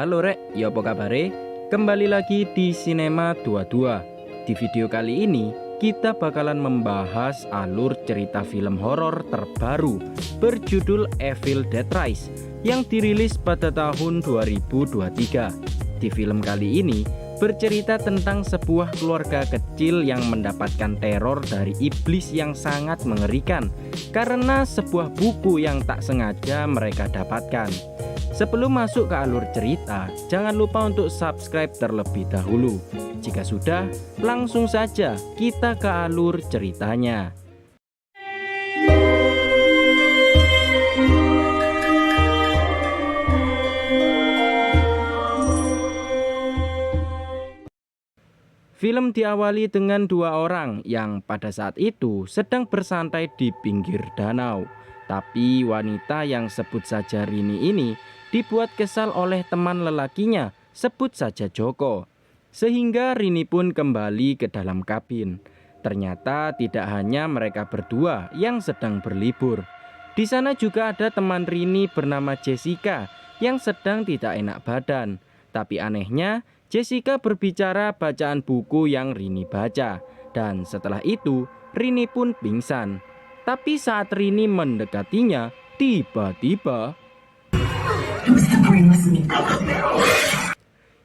Halo rek, ya apa kabare? Kembali lagi di Cinema 22. Di video kali ini kita bakalan membahas alur cerita film horor terbaru berjudul Evil Dead Rise yang dirilis pada tahun 2023. Di film kali ini bercerita tentang sebuah keluarga kecil yang mendapatkan teror dari iblis yang sangat mengerikan karena sebuah buku yang tak sengaja mereka dapatkan. Sebelum masuk ke alur cerita, jangan lupa untuk subscribe terlebih dahulu. Jika sudah, langsung saja kita ke alur ceritanya. Film diawali dengan dua orang yang pada saat itu sedang bersantai di pinggir danau. Tapi wanita yang sebut saja Rini ini dibuat kesal oleh teman lelakinya, sebut saja Joko. Sehingga Rini pun kembali ke dalam kabin. Ternyata tidak hanya mereka berdua yang sedang berlibur. Di sana juga ada teman Rini bernama Jessica yang sedang tidak enak badan. Tapi anehnya, Jessica berbicara bacaan buku yang Rini baca. Dan setelah itu, Rini pun pingsan. Tapi saat Rini mendekatinya, tiba-tiba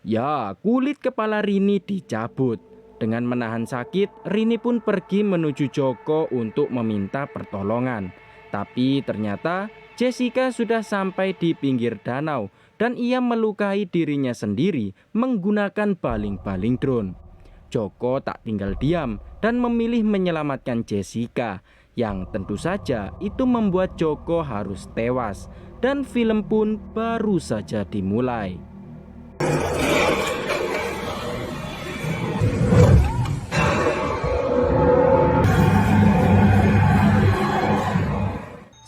ya, kulit kepala Rini dicabut. Dengan menahan sakit, Rini pun pergi menuju Joko untuk meminta pertolongan. Tapi ternyata Jessica sudah sampai di pinggir danau dan ia melukai dirinya sendiri menggunakan baling-baling drone. Joko tak tinggal diam dan memilih menyelamatkan Jessica, yang tentu saja itu membuat Joko harus tewas. Dan film pun baru saja dimulai.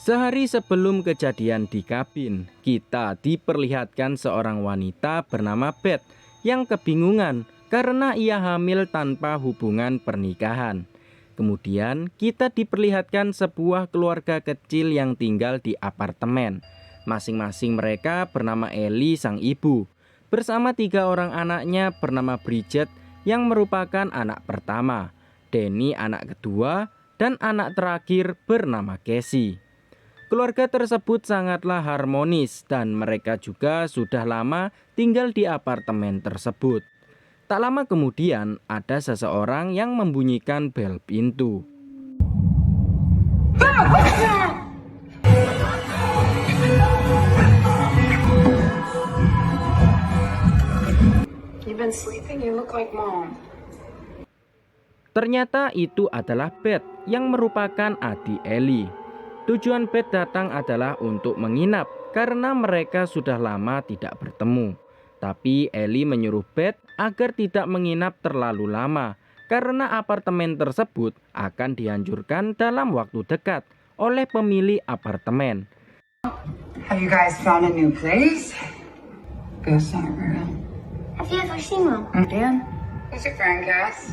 Sehari sebelum kejadian di kabin, kita diperlihatkan seorang wanita bernama Beth yang kebingungan karena ia hamil tanpa hubungan pernikahan. Kemudian kita diperlihatkan sebuah keluarga kecil yang tinggal di apartemen. Masing-masing mereka bernama Ellie sang ibu, bersama 3 orang anaknya bernama Bridget yang merupakan anak pertama, Danny anak kedua, dan anak terakhir bernama Casey. Keluarga tersebut sangatlah harmonis dan mereka juga sudah lama tinggal di apartemen tersebut. Tak lama kemudian ada seseorang yang membunyikan bel pintu. Ternyata itu adalah Beth yang merupakan adik Ellie. Tujuan Beth datang adalah untuk menginap karena mereka sudah lama tidak bertemu. Tapi Ellie menyuruh Beth agar tidak menginap terlalu lama karena apartemen tersebut akan dihancurkan dalam waktu dekat oleh pemilik apartemen. Have you guys found a new place? Ghost Hunter. Have you ever seen one? Dan? Who's your friend, Cass?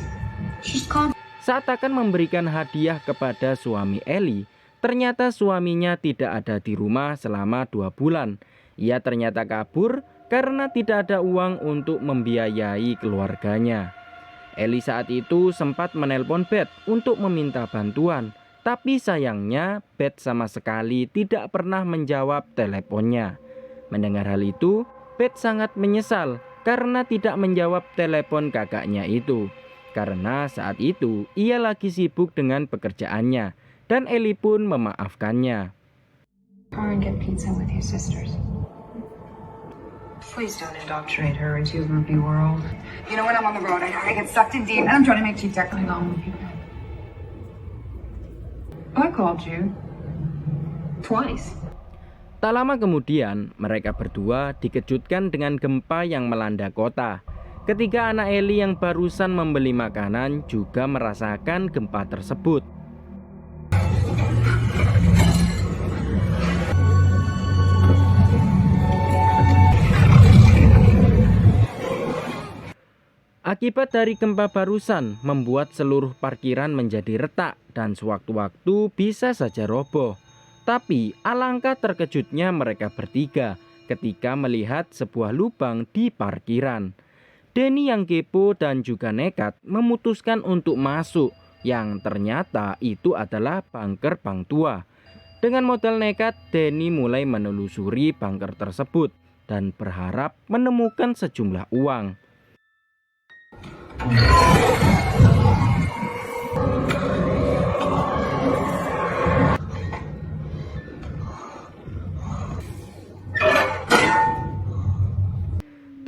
She's called. Saat akan memberikan hadiah kepada suami Ellie, ternyata suaminya tidak ada di rumah selama 2 bulan. Ia ternyata kabur karena tidak ada uang untuk membiayai keluarganya. Ellie saat itu sempat menelpon Beth untuk meminta bantuan. Tapi sayangnya Beth sama sekali tidak pernah menjawab teleponnya. Mendengar hal itu, Beth sangat menyesal karena tidak menjawab telepon kakaknya itu. Karena saat itu ia lagi sibuk dengan pekerjaannya dan Ellie pun memaafkannya. Come and get pizza with your sisters. Please don't indoctrinate her into your movie world. You know when I'm on the road, I get sucked in deep, and I'm trying to make TikTok going on with people. I called you twice. Tak lama kemudian, mereka berdua dikejutkan dengan gempa yang melanda kota. Ketiga anak Ellie yang barusan membeli makanan juga merasakan gempa tersebut. Akibat dari gempa barusan membuat seluruh parkiran menjadi retak dan sewaktu-waktu bisa saja roboh. Tapi alangkah terkejutnya mereka bertiga ketika melihat sebuah lubang di parkiran. Danny yang kepo dan juga nekat memutuskan untuk masuk, yang ternyata itu adalah bunker bank tua. Dengan modal nekat, Danny mulai menelusuri bunker tersebut dan berharap menemukan sejumlah uang.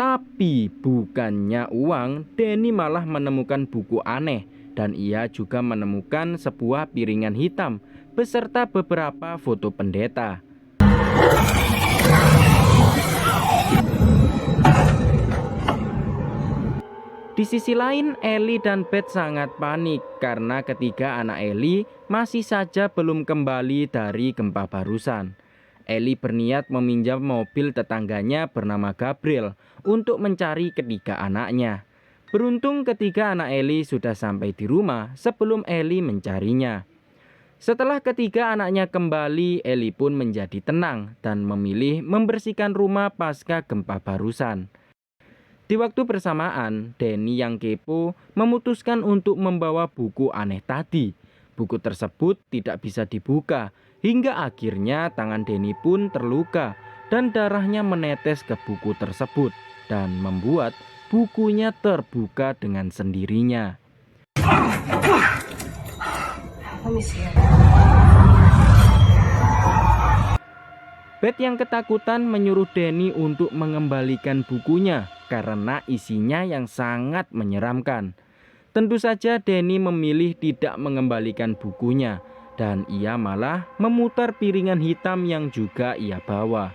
Tapi bukannya uang, Danny malah menemukan buku aneh dan ia juga menemukan sebuah piringan hitam beserta beberapa foto pendeta. Di sisi lain, Ellie dan Beth sangat panik karena ketiga anak Ellie masih saja belum kembali dari gempa barusan. Ellie berniat meminjam mobil tetangganya bernama Gabriel untuk mencari ketiga anaknya. Beruntung ketiga anak Ellie sudah sampai di rumah sebelum Ellie mencarinya. Setelah ketiga anaknya kembali, Ellie pun menjadi tenang dan memilih membersihkan rumah pasca gempa barusan. Di waktu bersamaan, Danny yang kepo memutuskan untuk membawa buku aneh tadi. Buku tersebut tidak bisa dibuka, hingga akhirnya tangan Danny pun terluka dan darahnya menetes ke buku tersebut dan membuat bukunya terbuka dengan sendirinya. Let me see it. Beth yang ketakutan menyuruh Danny untuk mengembalikan bukunya karena isinya yang sangat menyeramkan. Tentu saja Danny memilih tidak mengembalikan bukunya dan ia malah memutar piringan hitam yang juga ia bawa.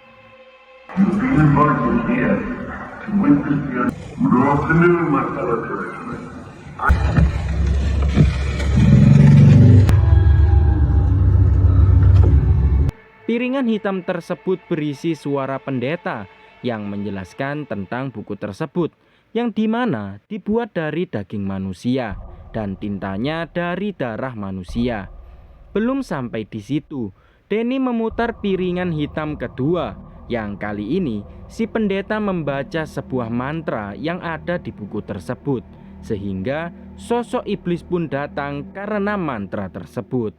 Piringan hitam tersebut berisi suara pendeta yang menjelaskan tentang buku tersebut, yang dimana dibuat dari daging manusia dan tintanya dari darah manusia. Belum sampai di situ, Danny memutar piringan hitam kedua, yang kali ini si pendeta membaca sebuah mantra yang ada di buku tersebut, sehingga sosok iblis pun datang karena mantra tersebut.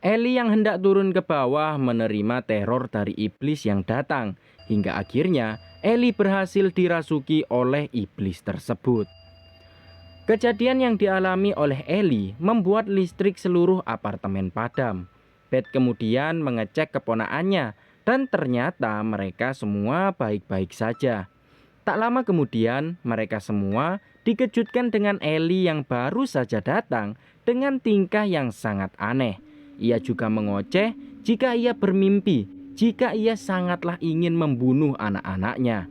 Ellie yang hendak turun ke bawah menerima teror dari iblis yang datang, hingga akhirnya Ellie berhasil dirasuki oleh iblis tersebut. Kejadian yang dialami oleh Ellie membuat listrik seluruh apartemen padam. Beth kemudian mengecek keponakannya dan ternyata mereka semua baik-baik saja. Tak lama kemudian mereka semua dikejutkan dengan Ellie yang baru saja datang dengan tingkah yang sangat aneh. Ia juga mengoceh jika ia bermimpi, jika ia sangatlah ingin membunuh anak-anaknya.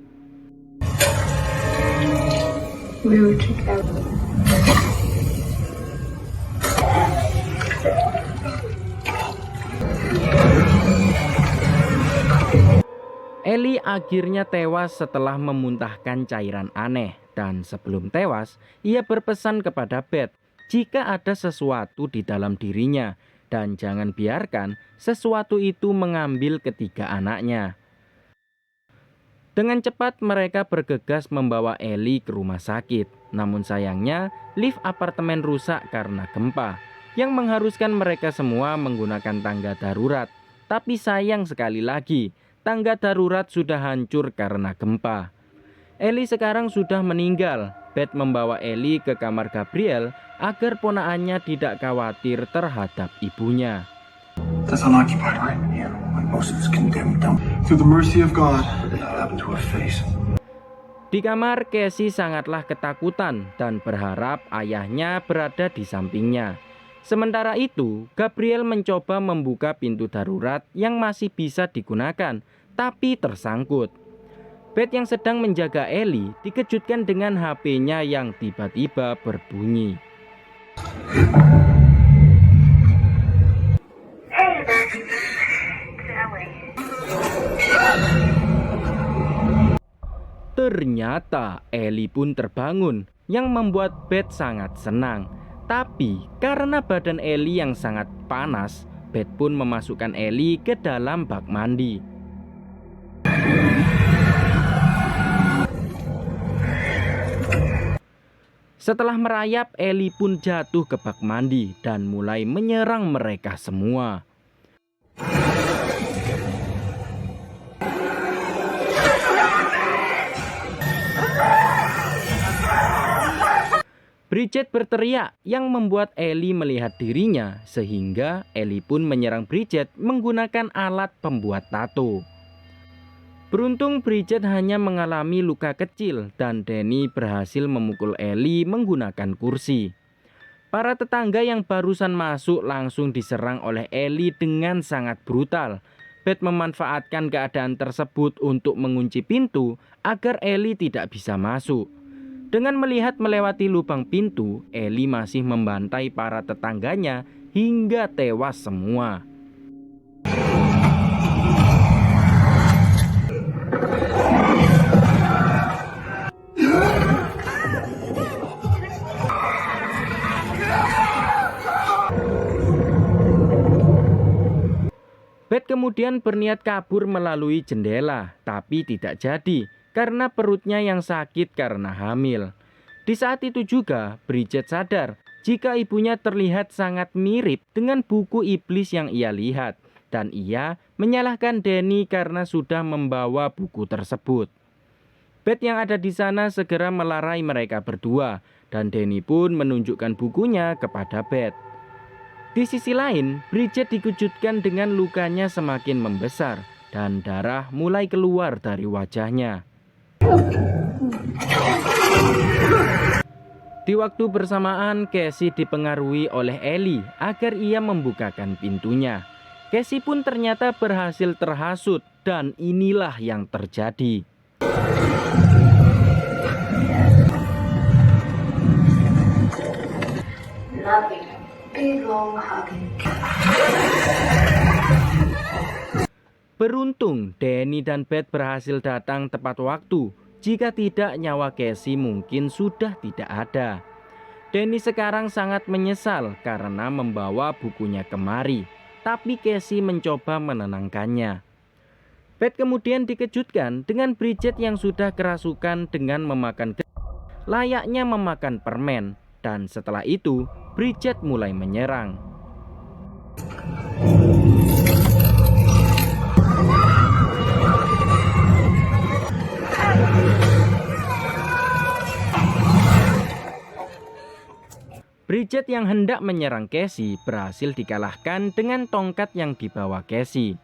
Ellie akhirnya tewas setelah memuntahkan cairan aneh, dan sebelum tewas, ia berpesan kepada Beth jika ada sesuatu di dalam dirinya dan jangan biarkan sesuatu itu mengambil ketiga anaknya. Dengan cepat mereka bergegas membawa Ellie ke rumah sakit. Namun sayangnya lift apartemen rusak karena gempa, yang mengharuskan mereka semua menggunakan tangga darurat. Tapi sayang sekali lagi, tangga darurat sudah hancur karena gempa. Ellie sekarang sudah meninggal. Beth membawa Ellie ke kamar Gabriel agar ponakannya tidak khawatir terhadap ibunya. That's unoccupied, right? Yeah, like most of us condemned them. Through the mercy of God, that happened to her face. Di kamar, Casey sangatlah ketakutan dan berharap ayahnya berada di sampingnya. Sementara itu, Gabriel mencoba membuka pintu darurat yang masih bisa digunakan, tapi tersangkut. Beth yang sedang menjaga Ellie dikejutkan dengan HP-nya yang tiba-tiba berbunyi. Hey, it's Ellie. Ternyata Ellie pun terbangun, yang membuat Beth sangat senang. Tapi karena badan Ellie yang sangat panas, Beth pun memasukkan Ellie ke dalam bak mandi. Setelah merayap, Ellie pun jatuh ke bak mandi dan mulai menyerang mereka semua. Bridget berteriak yang membuat Ellie melihat dirinya, sehingga Ellie pun menyerang Bridget menggunakan alat pembuat tato. Beruntung Bridget hanya mengalami luka kecil dan Danny berhasil memukul Ellie menggunakan kursi. Para tetangga yang barusan masuk langsung diserang oleh Ellie dengan sangat brutal. Beth memanfaatkan keadaan tersebut untuk mengunci pintu agar Ellie tidak bisa masuk. Dengan melihat melewati lubang pintu, Ellie masih membantai para tetangganya hingga tewas semua. Beth kemudian berniat kabur melalui jendela, tapi tidak jadi karena perutnya yang sakit karena hamil. Di saat itu juga Bridget sadar jika ibunya terlihat sangat mirip dengan buku iblis yang ia lihat, dan ia menyalahkan Danny karena sudah membawa buku tersebut. Beth yang ada di sana segera melarai mereka berdua, dan Danny pun menunjukkan bukunya kepada Beth. Di sisi lain, Bridget dikejutkan dengan lukanya semakin membesar dan darah mulai keluar dari wajahnya. Di waktu bersamaan, Casey dipengaruhi oleh Ellie agar ia membukakan pintunya. Casey pun ternyata berhasil terhasut dan inilah yang terjadi. Beruntung Danny dan Beth berhasil datang tepat waktu. Jika tidak, nyawa Casey mungkin sudah tidak ada. Danny sekarang sangat menyesal karena membawa bukunya kemari, tapi Casey mencoba menenangkannya. Beth kemudian dikejutkan dengan Bridget yang sudah kerasukan dengan memakan layaknya memakan permen, dan setelah itu Bridget mulai menyerang. Bridget yang hendak menyerang Casey berhasil dikalahkan dengan tongkat yang dibawa Casey.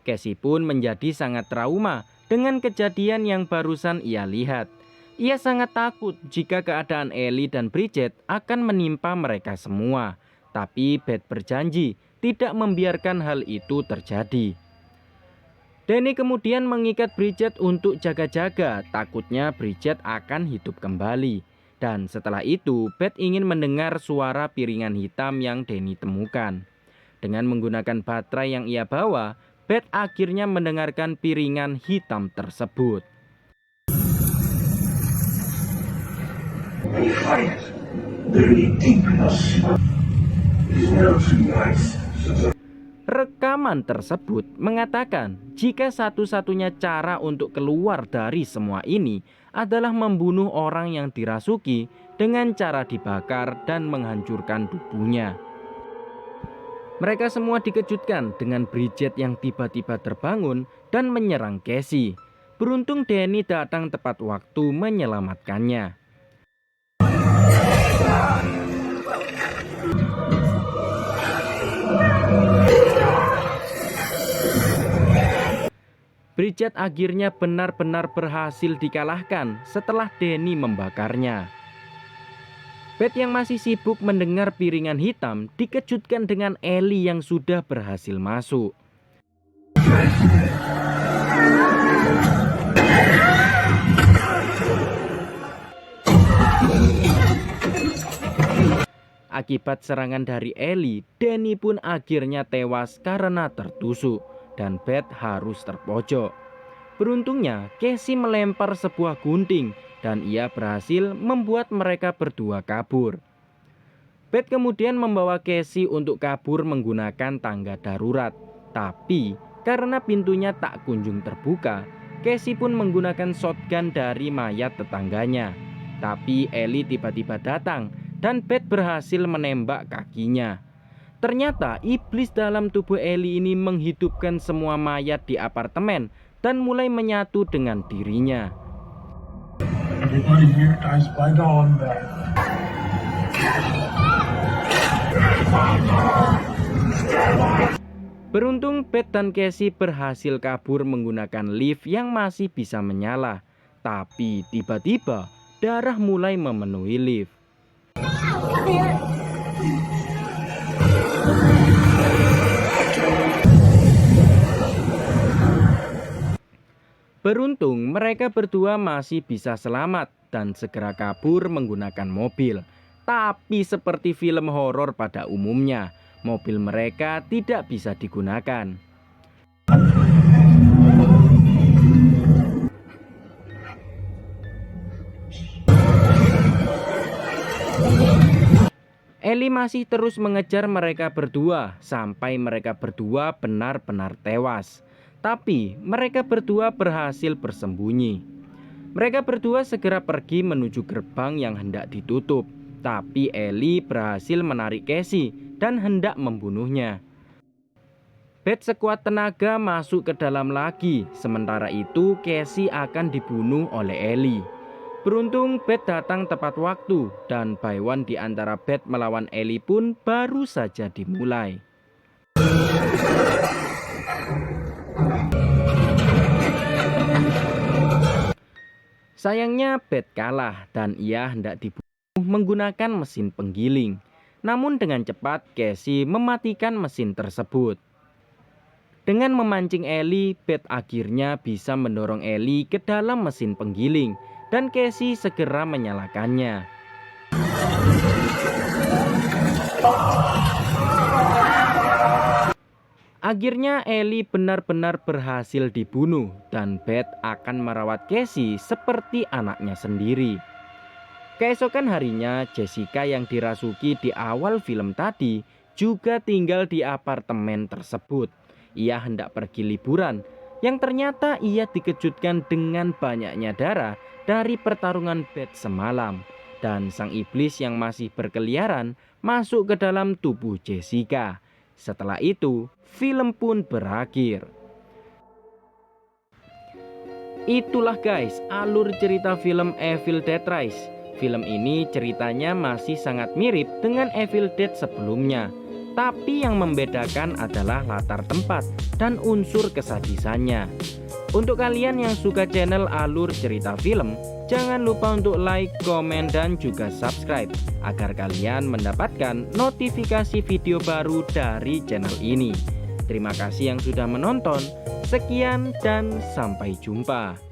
Casey pun menjadi sangat trauma dengan kejadian yang barusan ia lihat. Ia sangat takut jika keadaan Ellie dan Bridget akan menimpa mereka semua. Tapi Beth berjanji tidak membiarkan hal itu terjadi. Danny kemudian mengikat Bridget untuk jaga-jaga, takutnya Bridget akan hidup kembali. Dan setelah itu, Beth ingin mendengar suara piringan hitam yang Danny temukan. Dengan menggunakan baterai yang ia bawa, Beth akhirnya mendengarkan piringan hitam tersebut. Rekaman tersebut mengatakan jika satu-satunya cara untuk keluar dari semua ini adalah membunuh orang yang dirasuki dengan cara dibakar dan menghancurkan tubuhnya. Mereka semua dikejutkan dengan Bridget yang tiba-tiba terbangun dan menyerang Casey. Beruntung Danny datang tepat waktu menyelamatkannya. Bridget akhirnya benar-benar berhasil dikalahkan setelah Danny membakarnya. Beth yang masih sibuk mendengar piringan hitam dikejutkan dengan Ellie yang sudah berhasil masuk. Akibat serangan dari Ellie, Danny pun akhirnya tewas karena tertusuk dan Beth harus terpojok. Beruntungnya Casey melempar sebuah gunting dan ia berhasil membuat mereka berdua kabur. Beth kemudian membawa Casey untuk kabur menggunakan tangga darurat. Tapi karena pintunya tak kunjung terbuka, Casey pun menggunakan shotgun dari mayat tetangganya. Tapi Ellie tiba-tiba datang dan Beth berhasil menembak kakinya. Ternyata iblis dalam tubuh Ellie ini menghidupkan semua mayat di apartemen dan mulai menyatu dengan dirinya. Everybody here dies by dawn, Beth. Beruntung Beth dan Casey berhasil kabur menggunakan lift yang masih bisa menyala. Tapi tiba-tiba darah mulai memenuhi lift. Beruntung mereka berdua masih bisa selamat dan segera kabur menggunakan mobil. Tapi seperti film horor pada umumnya, mobil mereka tidak bisa digunakan. Ellie masih terus mengejar mereka berdua sampai mereka berdua benar-benar tewas. Tapi mereka berdua berhasil bersembunyi. Mereka berdua segera pergi menuju gerbang yang hendak ditutup. Tapi Ellie berhasil menarik Casey dan hendak membunuhnya. Beth sekuat tenaga masuk ke dalam lagi. Sementara itu Casey akan dibunuh oleh Ellie. Beruntung Beth datang tepat waktu dan baiwan di antara Beth melawan Ellie pun baru saja dimulai. Sayangnya Beth kalah dan ia hendak dibunuh menggunakan mesin penggiling. Namun dengan cepat Casey mematikan mesin tersebut. Dengan memancing Ellie, Beth akhirnya bisa mendorong Ellie ke dalam mesin penggiling dan Casey segera menyalakannya. Akhirnya Ellie benar-benar berhasil dibunuh dan Beth akan merawat Casey seperti anaknya sendiri. Keesokan harinya, Jessica yang dirasuki di awal film tadi juga tinggal di apartemen tersebut. Ia hendak pergi liburan, yang ternyata ia dikejutkan dengan banyaknya darah dari pertarungan Beth semalam. Dan sang iblis yang masih berkeliaran masuk ke dalam tubuh Jessica. Setelah itu, film pun berakhir. Itulah guys, alur cerita film Evil Dead Rise. Film ini ceritanya masih sangat mirip dengan Evil Dead sebelumnya. Tapi yang membedakan adalah latar tempat dan unsur kesadisannya. Untuk kalian yang suka channel alur cerita film, jangan lupa untuk like, komen, dan juga subscribe agar kalian mendapatkan notifikasi video baru dari channel ini. Terima kasih yang sudah menonton. Sekian dan sampai jumpa.